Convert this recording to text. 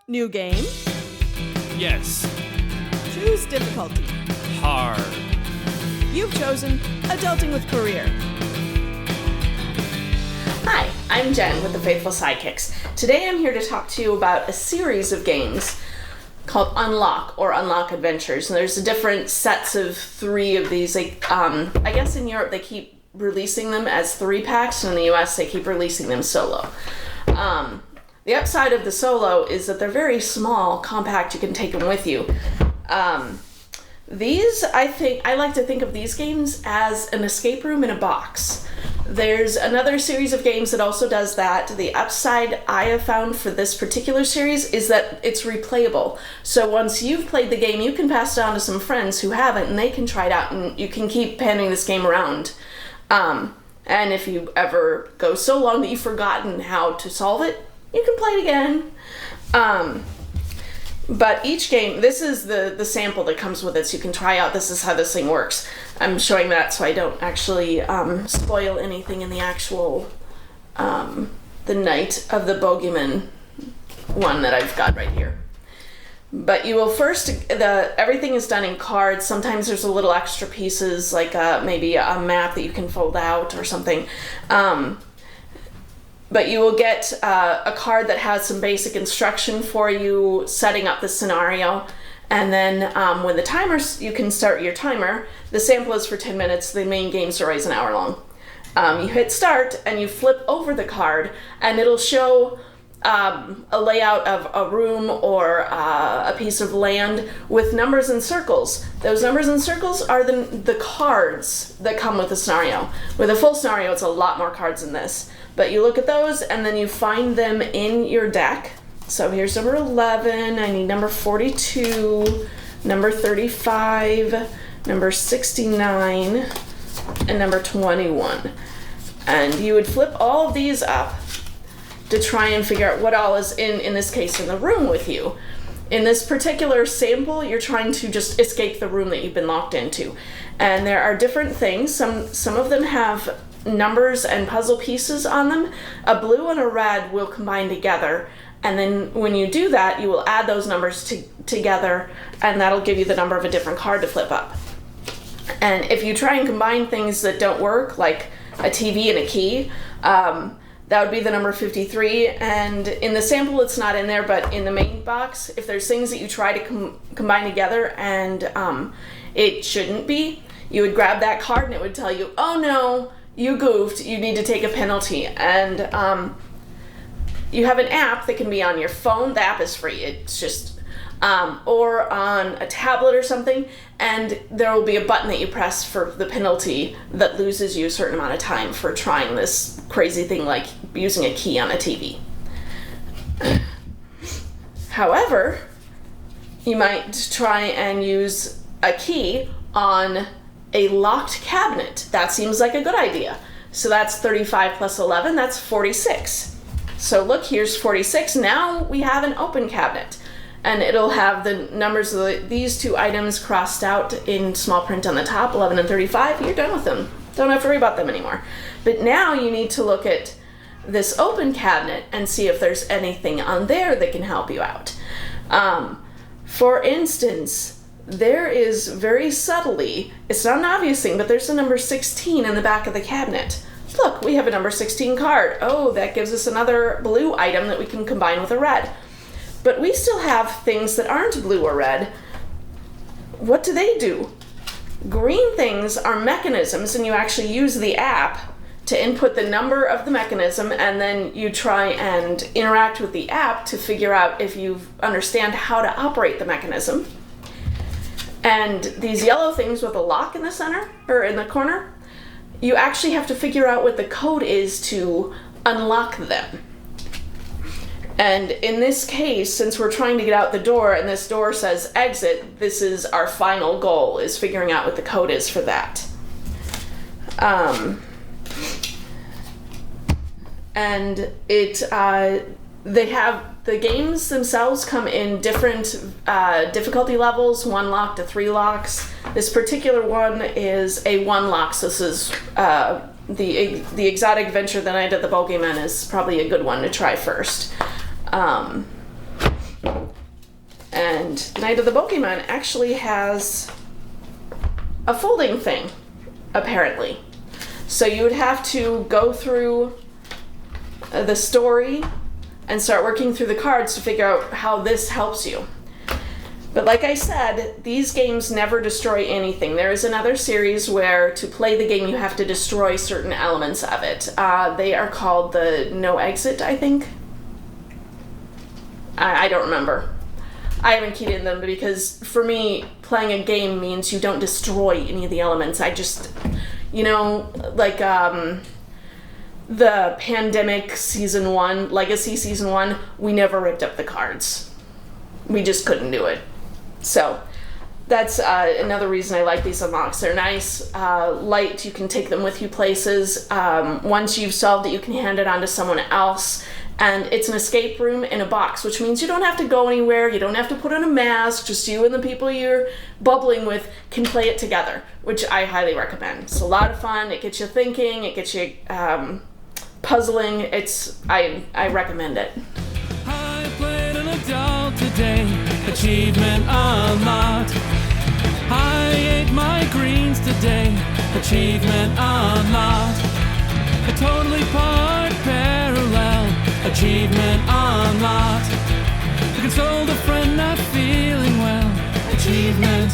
New game? Yes. Choose difficulty. Hard. You've chosen Adulting with Career. Hi, I'm Jen with the Faithful Sidekicks. Today I'm here to talk to you about a series of games called Unlock or Unlock Adventures. And there's different sets of 3 of these. I guess in Europe they keep releasing them as 3-packs, and in the US they keep releasing them solo. The upside of the solo is that they're very small, compact, you can take them with you. I like to think of these games as an escape room in a box. There's another series of games that also does that. The upside I have found for this particular series is that it's replayable. So once you've played the game, you can pass it on to some friends who haven't, and they can try it out, and you can keep handing this game around. And if you ever go so long that you've forgotten how to solve it, you can play it again. But each game, this is the sample that comes with it, so you can try out, this is how this thing works. I'm showing that so I don't actually spoil anything in the actual, the Night of the Bogeyman one that I've got right here. But you will first, everything is done in cards. Sometimes there's a little extra pieces, like maybe a map that you can fold out or something. But you will get a card that has some basic instruction for you setting up the scenario. And then when the timer's, you can start your timer. The sample is for 10 minutes. The main games are always an hour long. You hit start and you flip over the card, and it'll show a layout of a room or a piece of land with numbers and circles. Those numbers and circles are the cards that come with the scenario. With a full scenario, it's a lot more cards than this. But you look at those and then you find them in your deck. So here's number 11, I need number 42, number 35, number 69, and number 21. And you would flip all of these up to try and figure out what all is in this case, in the room with you. In this particular sample, you're trying to just escape the room that you've been locked into. And there are different things. Some of them have numbers and puzzle pieces on them. A blue and a red will combine together. And then when you do that, you will add those numbers together, and that'll give you the number of a different card to flip up. And if you try and combine things that don't work, like a TV and a key, that would be the number 53, and in the sample it's not in there, but in the main box, if there's things that you try to combine together and it shouldn't be, you would grab that card and it would tell you, oh no, you goofed, you need to take a penalty. And you have an app that can be on your phone. The app is free, it's just, or on a tablet or something, and there will be a button that you press for the penalty that loses you a certain amount of time for trying this crazy thing like using a key on a TV. However, you might try and use a key on a locked cabinet. That seems like a good idea. So that's 35 plus 11, that's 46. So look, here's 46. Now we have an open cabinet. And it'll have the numbers of these 2 items crossed out in small print on the top, 11 and 35. You're done with them. Don't have to worry about them anymore. But now you need to look at this open cabinet and see if there's anything on there that can help you out. For instance, there is very subtly, it's not an obvious thing, but there's a number 16 in the back of the cabinet. Look, we have a number 16 card. Oh, that gives us another blue item that we can combine with a red. But we still have things that aren't blue or red. What do they do? Green things are mechanisms, and you actually use the app to input the number of the mechanism, and then you try and interact with the app to figure out if you understand how to operate the mechanism. And these yellow things with a lock in the center, or in the corner, you actually have to figure out what the code is to unlock them. And in this case, since we're trying to get out the door and this door says exit, this is our final goal, is figuring out what the code is for that. And the games themselves come in different difficulty levels, 1 lock to 3 locks. This particular one is a 1 lock, so this is the exotic adventure, The Night of the Bogeyman, is probably a good one to try first. And Night of the Pokemon actually has a folding thing, apparently. So you would have to go through the story and start working through the cards to figure out how this helps you. But like I said, these games never destroy anything. There is another series where to play the game you have to destroy certain elements of it. They are called the No Exit, I think. I don't remember. I haven't keyed in them because for me, playing a game means you don't destroy any of the elements. I just, like the Pandemic Season 1, Legacy Season 1, we never ripped up the cards. We just couldn't do it. So that's another reason I like these unlocks. They're nice, light, you can take them with you places. Once you've solved it, you can hand it on to someone else. And it's an escape room in a box, which means you don't have to go anywhere, you don't have to put on a mask, just you and the people you're bubbling with can play it together, which I highly recommend. It's a lot of fun, it gets you thinking, it gets you puzzling, I recommend it. I played an adult today, achievement unlocked. I ate my greens today, achievement unlocked. A totally parked parallel, achievement unlocked. I consoled a friend not feeling well, achievement